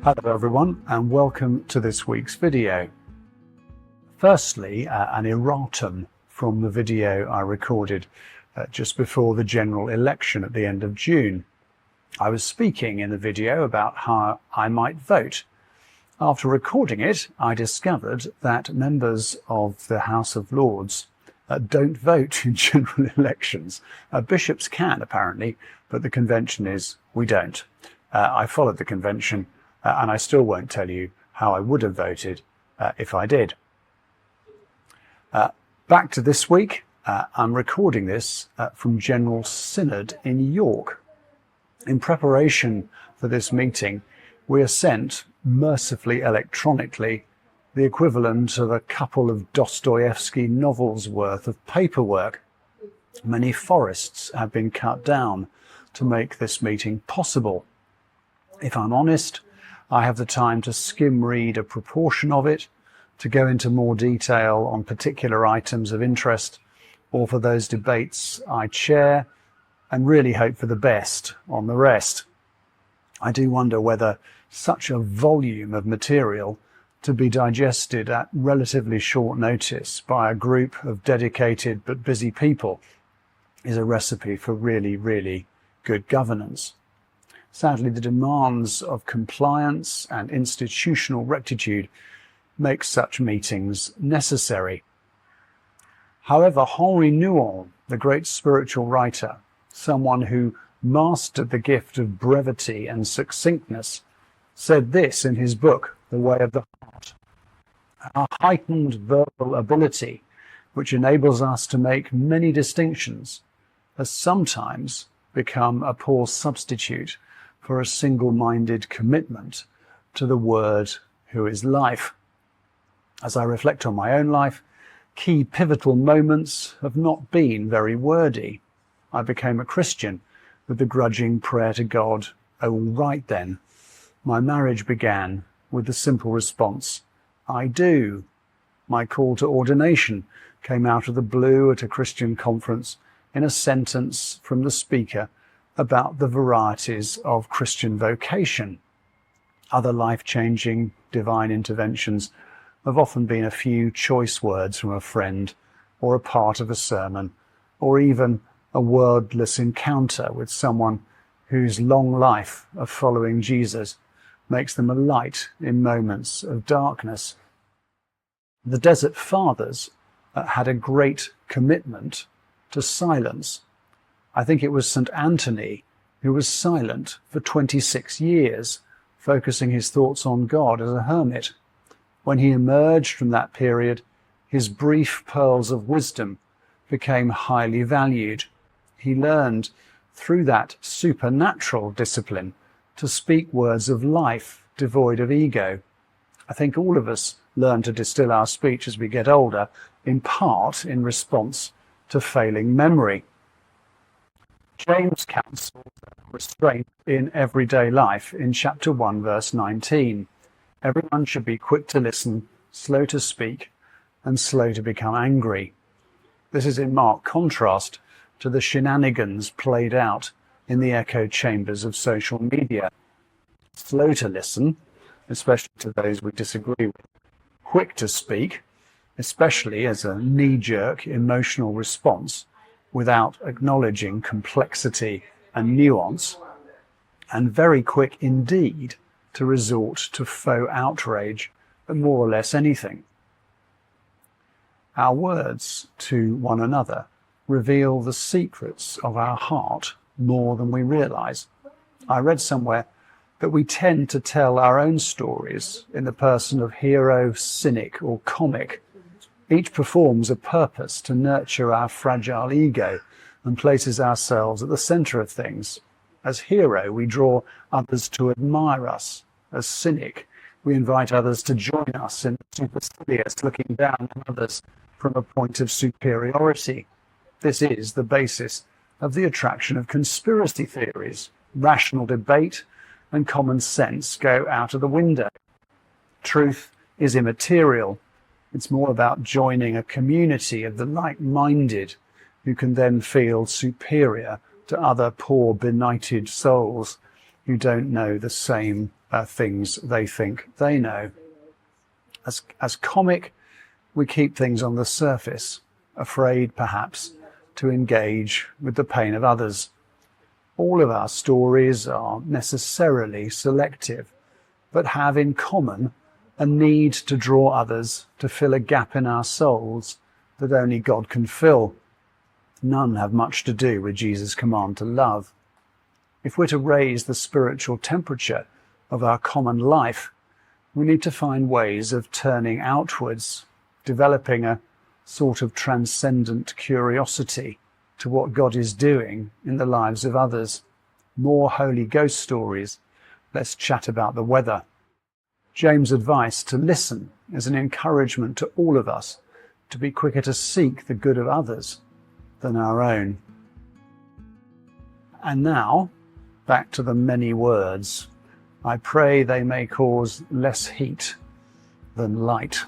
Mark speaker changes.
Speaker 1: Hello everyone and welcome to this week's video. Firstly, an erratum from the video I recorded just before the general election at the end of June. I was speaking in the video about how I might vote. After recording it, I discovered that members of the House of Lords don't vote in general elections. Bishops can apparently, but the convention is we don't. I followed the convention and I still won't tell you how I would have voted if I did. Back to this week. I'm recording this from General Synod in York. In preparation for this meeting, we are sent, mercifully electronically, the equivalent of a couple of Dostoevsky novels worth of paperwork. Many forests have been cut down to make this meeting possible. If I'm honest, I have the time to skim read a proportion of it, to go into more detail on particular items of interest, or for those debates I chair, and really hope for the best on the rest. I do wonder whether such a volume of material to be digested at relatively short notice by a group of dedicated but busy people is a recipe for really, really good governance. Sadly, the demands of compliance and institutional rectitude make such meetings necessary. However, Henri Nouwen, the great spiritual writer, someone who mastered the gift of brevity and succinctness, said this in his book, The Way of the Heart. Our heightened verbal ability, which enables us to make many distinctions, has sometimes become a poor substitute for a single-minded commitment to the Word who is life. As I reflect on my own life, key pivotal moments have not been very wordy. I became a Christian with the grudging prayer to God, "Oh, right then." My marriage began with the simple response, "I do." My call to ordination came out of the blue at a Christian conference in a sentence from the speaker about the varieties of Christian vocation. Other life-changing divine interventions have often been a few choice words from a friend, or a part of a sermon, or even a wordless encounter with someone whose long life of following Jesus makes them a light in moments of darkness. The Desert Fathers had a great commitment to silence. I think it was St. Anthony who was silent for 26 years, focusing his thoughts on God as a hermit. When he emerged from that period, his brief pearls of wisdom became highly valued. He learned through that supernatural discipline to speak words of life devoid of ego. I think all of us learn to distill our speech as we get older, in part in response to failing memory. James counsels restraint in everyday life in chapter 1, verse 19. Everyone should be quick to listen, slow to speak, and slow to become angry. This is in marked contrast to the shenanigans played out in the echo chambers of social media. Slow to listen, especially to those we disagree with. Quick to speak, especially as a knee-jerk emotional response without acknowledging complexity and nuance. And very quick indeed to resort to faux outrage at more or less anything. Our words to one another reveal the secrets of our heart more than we realize. I read somewhere that we tend to tell our own stories in the person of hero, cynic, or comic. Each performs a purpose to nurture our fragile ego and places ourselves at the center of things. As hero, we draw others to admire us. As cynic, we invite others to join us in supercilious looking down on others from a point of superiority. This is the basis of the attraction of conspiracy theories. Rational debate and common sense go out of the window. Truth is immaterial. It's more about joining a community of the like-minded who can then feel superior to other poor, benighted souls who don't know the same things they think they know. As comic, we keep things on the surface, afraid perhaps to engage with the pain of others. All of our stories are necessarily selective, but have in common a need to draw others to fill a gap in our souls that only God can fill. None have much to do with Jesus' command to love. If we're to raise the spiritual temperature of our common life, we need to find ways of turning outwards, developing a sort of transcendent curiosity to what God is doing in the lives of others. More Holy Ghost stories, less chat about the weather. James' advice to listen is an encouragement to all of us to be quicker to seek the good of others than our own. And now, back to the many words. I pray they may cause less heat than light.